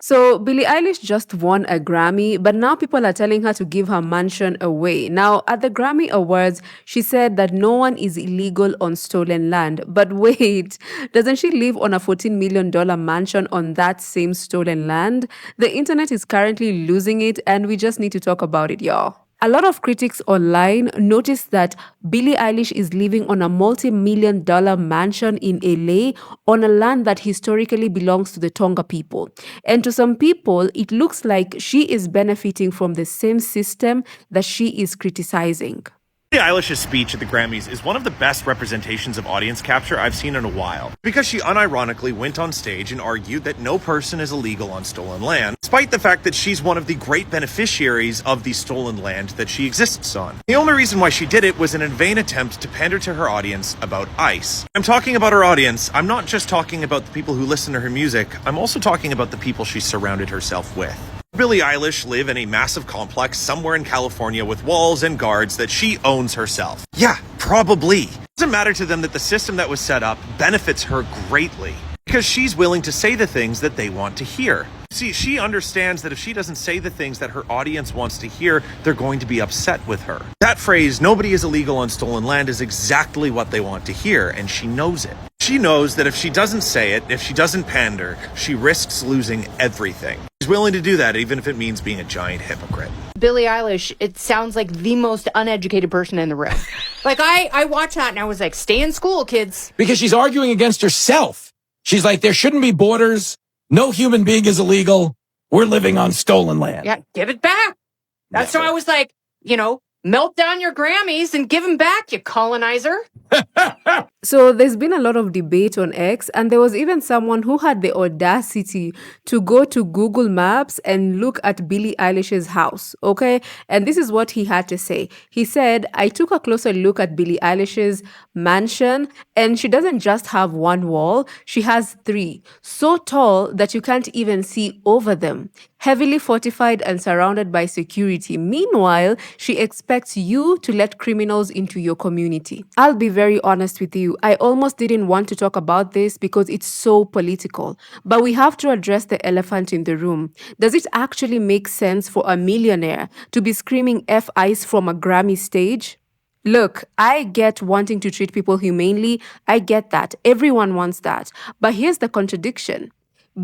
So Billie Eilish just won a Grammy, but now people are telling her to give her mansion away. Now, at the Grammy Awards, she said that no one is illegal on stolen land. But wait, doesn't she live on a $14 million mansion on that same stolen land? The internet is currently losing it, and we just need to talk about it, y'all. A lot of critics online noticed that Billie Eilish is living on a multi-million-dollar mansion in LA on a land that historically belongs to the Tonga people. And to some people, it looks like she is benefiting from the same system that she is criticizing. Billie Eilish's speech at the Grammys is one of the best representations of audience capture I've seen in a while, because she unironically went on stage and argued that no person is illegal on stolen land, despite the fact that she's one of the great beneficiaries of the stolen land that she exists on. The only reason why she did it was in a vain attempt to pander to her audience about ICE. I'm talking about her audience. I'm not just talking about the people who listen to her music, I'm also talking about the people she surrounded herself with. Billie Eilish live in a massive complex somewhere in California with walls and guards that she owns herself. Yeah, probably. It doesn't matter to them that the system that was set up benefits her greatly, because she's willing to say the things that they want to hear. See, she understands that if she doesn't say the things that her audience wants to hear, they're going to be upset with her. That phrase, "nobody is illegal on stolen land," is exactly what they want to hear, and she knows it. She knows that if she doesn't say it, if she doesn't pander, she risks losing everything. She's willing to do that, even if it means being a giant hypocrite. Billie Eilish, it sounds like the most uneducated person in the room. Like, I watched that and I was like, stay in school, kids. Because she's arguing against herself. She's like, there shouldn't be borders. No human being is illegal. We're living on stolen land. Yeah, give it back. That's why I was like, melt down your Grammys and give them back, you colonizer. So there's been a lot of debate on X, and there was even someone who had the audacity to go to Google Maps and look at Billie Eilish's house, okay? And this is what he had to say. He said, "I took a closer look at Billie Eilish's mansion, and she doesn't just have one wall, she has three, so tall that you can't even see over them. Heavily fortified and surrounded by security. Meanwhile, she expects you to let criminals into your community." I'll be very honest with you. I almost didn't want to talk about this because it's so political. But we have to address the elephant in the room. Does it actually make sense for a millionaire to be screaming F ICE from a Grammy stage? Look, I get wanting to treat people humanely. I get that. Everyone wants that. But here's the contradiction.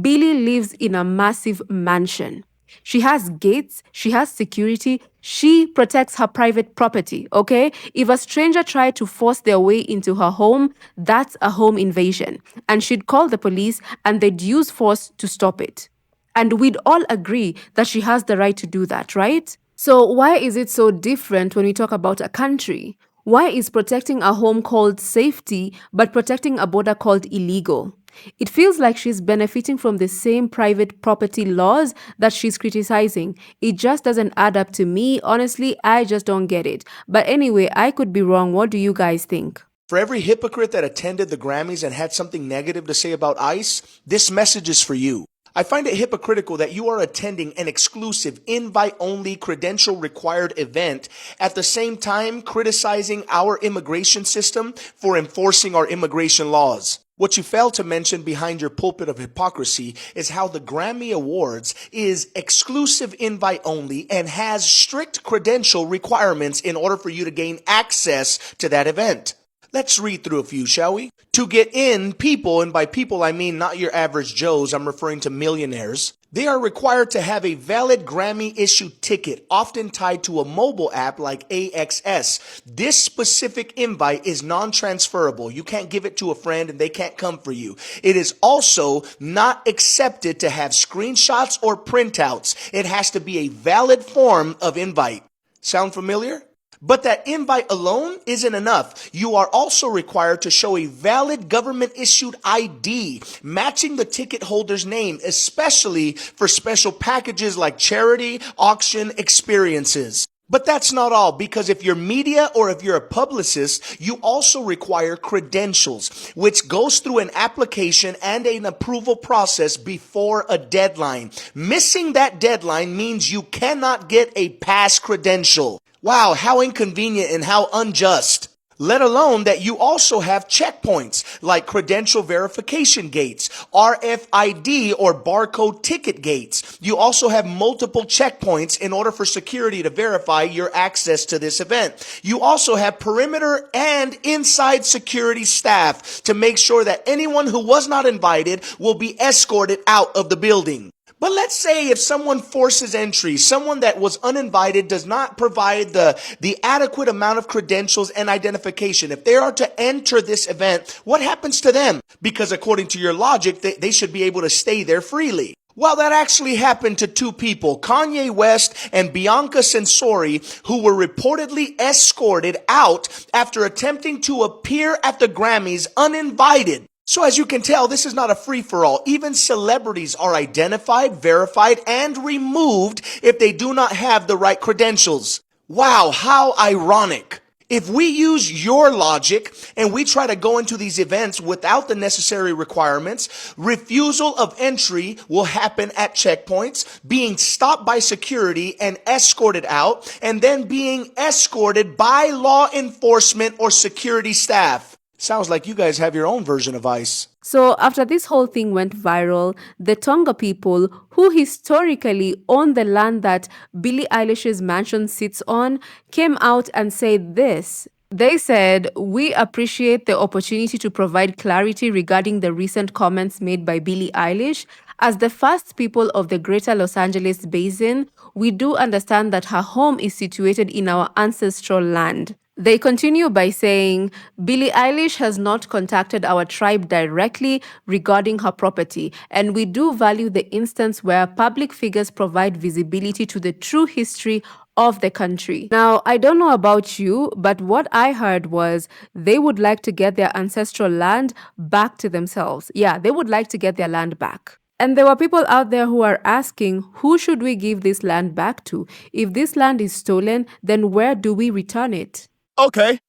Billie lives in a massive mansion. She has gates, she has security, she protects her private property, okay? If a stranger tried to force their way into her home, that's a home invasion. And she'd call the police and they'd use force to stop it. And we'd all agree that she has the right to do that, right? So why is it so different when we talk about a country? Why is protecting a home called safety, but protecting a border called illegal? It feels like she's benefiting from the same private property laws that she's criticizing. It just doesn't add up to me. Honestly, I just don't get it. But anyway, I could be wrong. What do you guys think? For every hypocrite that attended the Grammys and had something negative to say about ICE, this message is for you. I find it hypocritical that you are attending an exclusive, invite-only, credential-required event at the same time criticizing our immigration system for enforcing our immigration laws. What you fail to mention behind your pulpit of hypocrisy is how the Grammy Awards is exclusive invite only and has strict credential requirements in order for you to gain access to that event. Let's read through a few, shall we? To get in, people, and by people I mean not your average Joes, I'm referring to millionaires, they are required to have a valid Grammy-issued ticket, often tied to a mobile app like AXS. This specific invite is non-transferable. You can't give it to a friend and they can't come for you. It is also not accepted to have screenshots or printouts. It has to be a valid form of invite. Sound familiar? But that invite alone isn't enough. You are also required to show a valid government-issued ID matching the ticket holder's name, especially for special packages like charity, auction, experiences. But that's not all, because if you're media or if you're a publicist, you also require credentials, which goes through an application and an approval process before a deadline. Missing that deadline means you cannot get a pass credential. Wow, how inconvenient and how unjust. Let alone that you also have checkpoints like credential verification gates, RFID or barcode ticket gates. You also have multiple checkpoints in order for security to verify your access to this event. You also have perimeter and inside security staff to make sure that anyone who was not invited will be escorted out of the building. But let's say if someone forces entry, someone that was uninvited does not provide the adequate amount of credentials and identification. If they are to enter this event, what happens to them? Because according to your logic, they should be able to stay there freely. Well, that actually happened to two people, Kanye West and Bianca Censori, who were reportedly escorted out after attempting to appear at the Grammys uninvited. So as you can tell, this is not a free-for-all. Even celebrities are identified, verified, and removed if they do not have the right credentials. Wow, how ironic. If we use your logic and we try to go into these events without the necessary requirements, refusal of entry will happen at checkpoints, being stopped by security and escorted out, and then being escorted by law enforcement or security staff. Sounds like you guys have your own version of ICE. So after this whole thing went viral, the Tonga people, who historically own the land that Billie Eilish's mansion sits on, came out and said this. They said, "We appreciate the opportunity to provide clarity regarding the recent comments made by Billie Eilish. As the first people of the greater Los Angeles basin, we do understand that her home is situated in our ancestral land." They continue by saying, "Billie Eilish has not contacted our tribe directly regarding her property, and we do value the instance where public figures provide visibility to the true history of the country." Now, I don't know about you, but what I heard was they would like to get their ancestral land back to themselves. Yeah, they would like to get their land back. And there were people out there who are asking, who should we give this land back to? If this land is stolen, then where do we return it? Okay,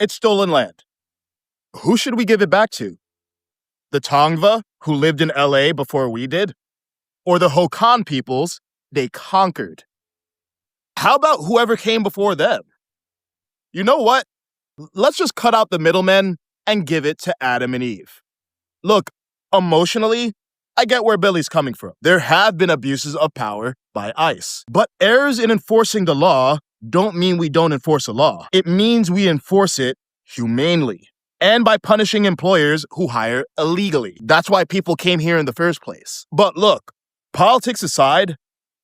it's stolen land. Who should we give it back to? The Tongva, who lived in LA before we did? Or the Hokan peoples they conquered? How about whoever came before them? You know what? Let's just cut out the middlemen and give it to Adam and Eve. Look, emotionally, I get where Billie's coming from. There have been abuses of power by ICE. But errors in enforcing the law don't mean we don't enforce a law. It means we enforce it humanely and by punishing employers who hire illegally. That's why people came here in the first place. But look, politics aside,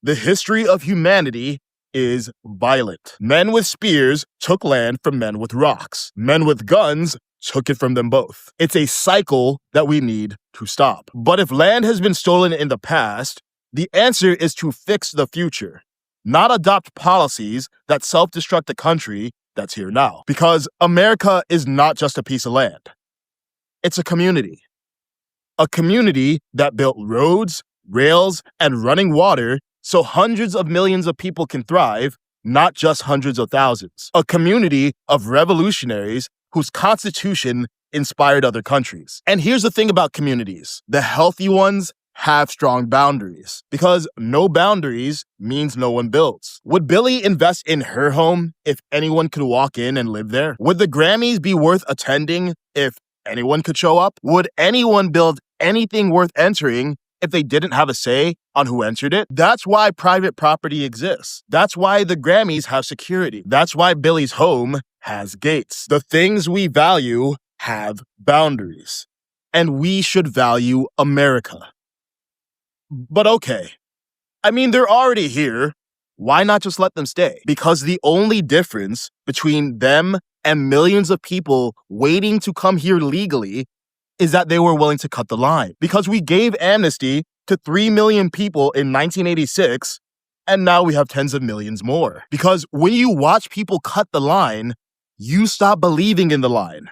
the history of humanity is violent. Men with spears took land from men with rocks. Men with guns took it from them both. It's a cycle that we need to stop. But if land has been stolen in the past, the answer is to fix the future, not adopt policies that self-destruct the country that's here now. Because America is not just a piece of land. It's a community. A community that built roads, rails, and running water so hundreds of millions of people can thrive, not just hundreds of thousands. A community of revolutionaries whose constitution inspired other countries. And here's the thing about communities. The healthy ones have strong boundaries, because no boundaries means no one builds. Would Billie invest in her home if anyone could walk in and live there? Would the Grammys be worth attending if anyone could show up? Would anyone build anything worth entering if they didn't have a say on who entered it? That's why private property exists. That's why the Grammys have security. That's why Billie's home has gates. The things we value have boundaries, and we should value America. But okay, I mean, they're already here. Why not just let them stay? Because the only difference between them and millions of people waiting to come here legally is that they were willing to cut the line. Because we gave amnesty to 3 million people in 1986, and now we have tens of millions more. Because when you watch people cut the line, you stop believing in the line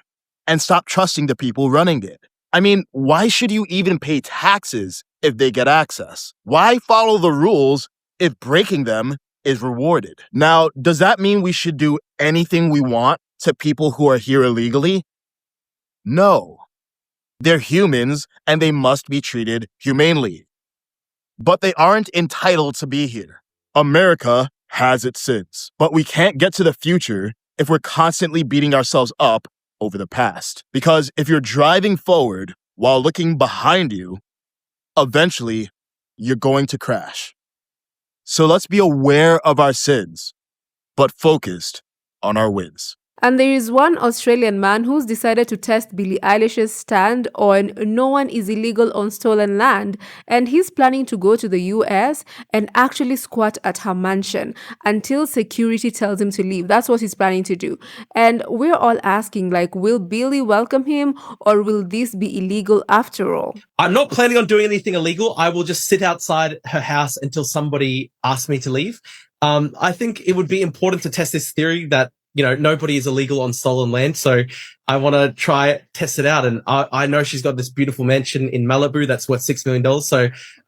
and stop trusting the people running it. I mean, why should you even pay taxes if they get access? Why follow the rules if breaking them is rewarded? Now, does that mean we should do anything we want to people who are here illegally? No. They're humans and they must be treated humanely. But they aren't entitled to be here. America has its sins, but we can't get to the future if we're constantly beating ourselves up over the past. Because if you're driving forward while looking behind you, eventually you're going to crash. So let's be aware of our sins, but focused on our wins. And there is one Australian man who's decided to test Billie Eilish's stand on no one is illegal on stolen land, and he's planning to go to the US and actually squat at her mansion until security tells him to leave. That's what he's planning to do. And we're all asking, like, will Billie welcome him, or will this be illegal after all? I'm not planning on doing anything illegal. I will just sit outside her house until somebody asks me to leave. I think it would be important to test this theory that, nobody is illegal on stolen land. So I want to test it out. And I know she's got this beautiful mansion in Malibu that's worth $6 million. So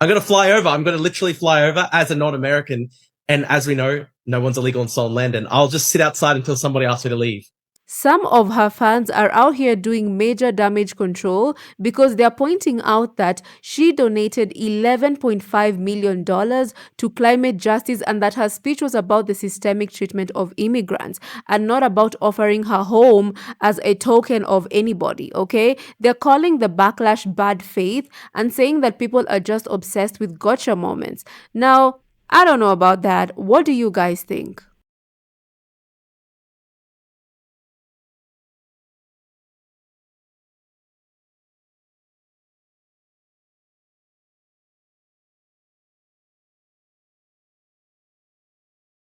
I'm going to fly over. I'm going to literally fly over as a non-American. And as we know, no one's illegal on stolen land. And I'll just sit outside until somebody asks me to leave. Some of her fans are out here doing major damage control because they're pointing out that she donated $11.5 million to climate justice and that her speech was about the systemic treatment of immigrants and not about offering her home as a token of anybody, okay? They're calling the backlash bad faith and saying that people are just obsessed with gotcha moments. Now, I don't know about that. What do you guys think?